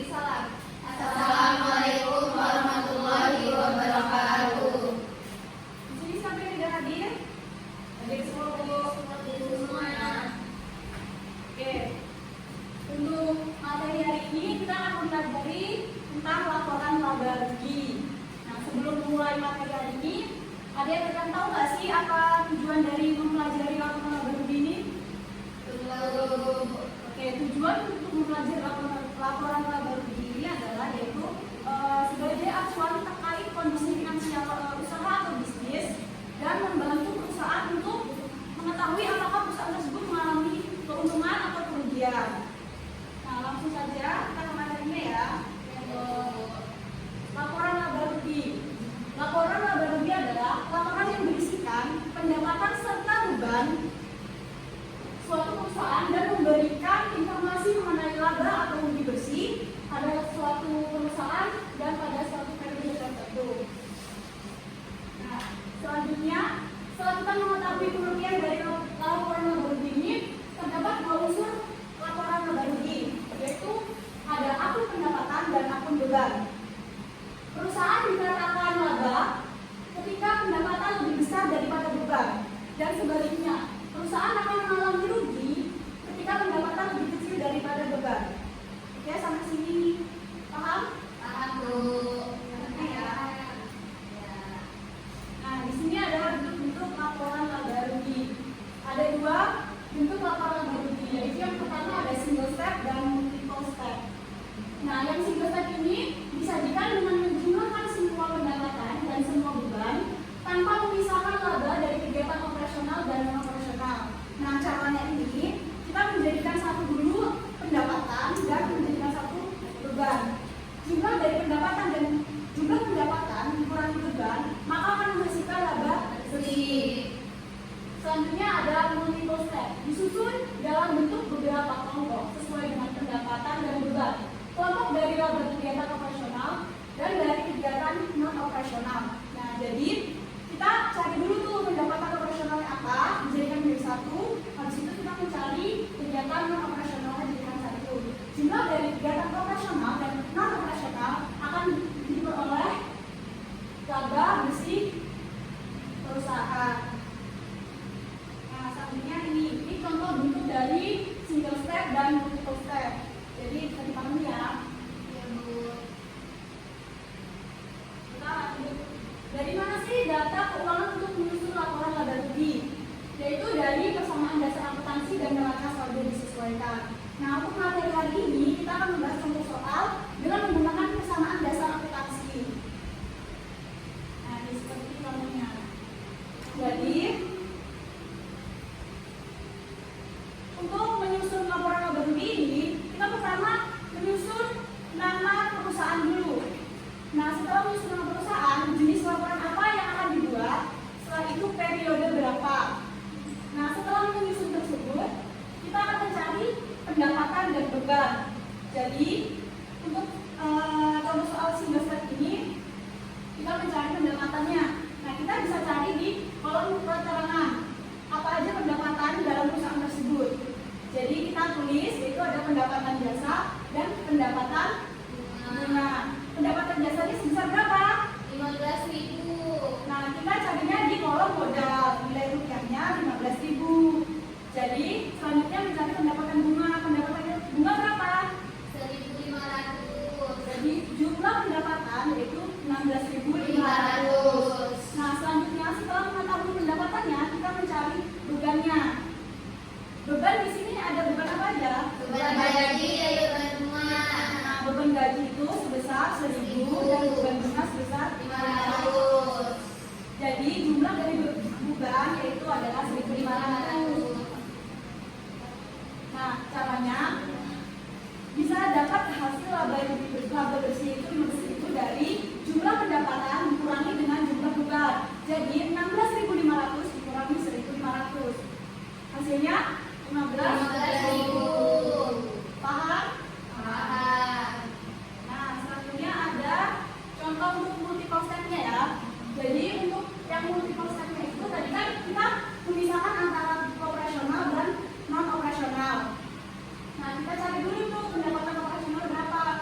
Salam. Assalamualaikum warahmatullahi wabarakatuh. Di sini sampai tidak hadir? Hadir semua ya. Oke. Untuk materi hari ini kita akan mempelajari tentang laporan laba rugi. Nah, sebelum memulai materi hari ini, ada yang rekan tahu nggak sih apa tujuan dari mempelajari laporan laba rugi ini? Oke, tujuan untuk mempelajari laporan laba rugi ini adalah yaitu sebagai acuan terkait kondisi finansial usaha atau bisnis dan membantu perusahaan untuk mengetahui apakah perusahaan tersebut mengalami keuntungan atau kerugian. Nah, langsung saja kita ke materinya ya. Laporan laba rugi. Laporan laba rugi adalah laporan yang berisikan pendapatan serta beban suatu perusahaan dan memberikan informasi mengenai laba atau rugi bersih pada suatu perusahaan dan pada suatu periode tertentu. Nah, selanjutnya, setelah kita mengetahui pengertian dari laporan laba rugi ini, terdapat dua unsur laporan laba rugi, yaitu ada akun pendapatan dan akun beban. Perusahaan dikatakan laba ketika pendapatan lebih besar daripada beban, dan sebaliknya, perusahaan akan mengalami rugi ketika pendapatan lebih kecil daripada beban. Oke, sampai sini paham? Paham, Bu. Ya. Nah, di sini adalah bentuk-bentuk laporan laba rugi. Ada dua bentuk laporan laba rugi, yaitu yang pertama ada single step dan multiple step. Nah, yang single step ini disajikan dengan menjumlahkan semua pendapatan dan semua beban tanpa memisahkan laba dari kegiatan operasional dan non operasional. Nah, caranya ini kita menjadikan satu dulu pendapatan dan menjadikan satu beban. Jumlah dari pendapatan dan jumlah pendapatan dikurangi beban, maka akan menghasilkan laba bersih. Selanjutnya ada multiple step, disusun dalam bentuk beberapa kelompok sesuai dengan pendapatan dan beban. Kelompok dari laba kegiatan operasional dan dari kegiatan non operasional. Nah, jadi kita cari dulu tuh pendapatan operasionalnya apa, dijadikan menjadi satu. Habis itu kita mencari kegiatan non operasionalnya dijadikan satu. Jumlah dari kegiatan operasional dan non operasional akan diperoleh laba bersih perusahaan. Nah, selanjutnya ini contoh bentuk dari single step dan multiple step. Jadi bisa dipahami ya. Ya, Bu. Kita lanjut. Dari mana sih data keuangan untuk menyusun laporan laba rugi? Yaitu dari persamaan dasar akuntansi dan neraca saldo disesuaikan. Nah, untuk materi hari ini kita akan membahas contoh soal dengan menggunakan persamaan dasar akuntansi. Nah, ini seperti contohnya. Jadi, untuk menyusun laporan laba rugi ini, kita pertama menyusun nama perusahaan dulu. Nah, setelah menyusun nama perusahaan, jenis laporan apa yang akan dibuat, setelah itu periode berapa. Nah, setelah menyusun tersebut, kita akan mencari pendapatan dan beban. Jadi, untuk contoh soal single step ini, kita mencari pendapatannya. Nah, kita bisa cari di kolom keterangan apa aja pendapatan dalam perusahaan tersebut. Jadi, kita tulis yaitu ada pendapatan jasa dan pendapatan bunga. Pendapatan jasanya sebesar berapa? 15.000. Nah, kita carinya di kolom modal, nilai rupiahnya 15.000. Jadi, selanjutnya mencari pendapatan bunga. Pendapatan bunga berapa? 1.500. Jadi, jumlah pendapatan yaitu 16.500. Nah, selanjutnya setelah mengetahui pendapatannya, kita mencari bebannya. Beban di sini ada beban apa aja? Beban gaji yaitu beban bunga. Nah, beban gaji itu sebesar 1.000 dan beban bunga sebesar 500. Jadi jumlah dari beban yaitu adalah 1.500. Nah, caranya bisa dapat hasil laba bersih itu 15.000 dari jumlah pendapatan dikurangi dengan jumlah beban. Jadi 16.500 dikurangi 1.500. Hasilnya 15.000. Paham? Paham. Nah, selanjutnya ada contoh untuk multiple step-nya ya. Jadi untuk yang multiple step-nya itu tadi kan kita memisahkan antara operasional dan non operasional. Nah, kita cari dulu tuh pendapatan operasional berapa.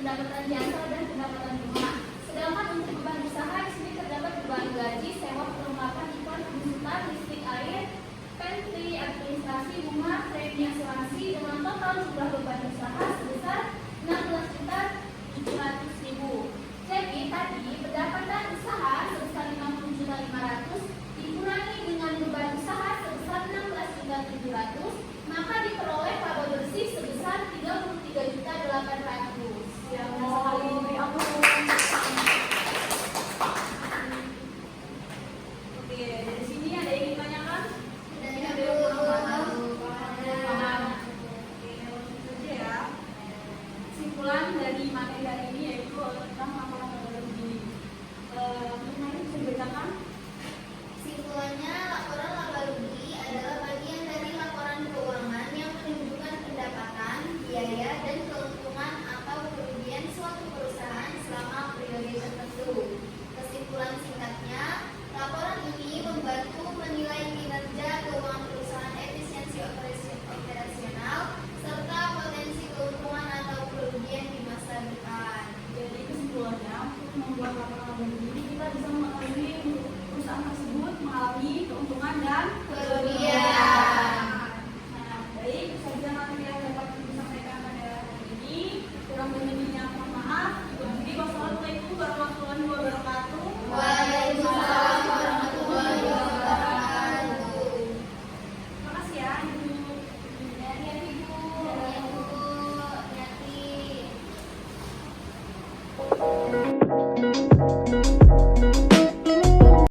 pendapatan jasa, dan pendapatan bunga. Sedangkan untuk beban usaha di sini terdapat beban gaji, sewa, perlengkapan iklan, konsultan, listrik, air, pantry, administrasi, bunga, premi asuransi dengan total jumlah beban usaha sebesar 16.700.000. Jadi tadi pendapatan usaha sebesar 50.500.000 dikurangi dengan beban usaha sebesar 16.700.000, maka diperoleh laba bersih sebesar 33.800.000. Yang sekali beri aku. Oke, dari sini ada yang ditanyakan? Dari Ada Ibu. yang kurang paham? Paham. Oke, langsung saja ya. Kesimpulan dari materi hari ini yaitu tentang laporan laba rugi. Mungkin bisa dibacakan? Kesimpulannya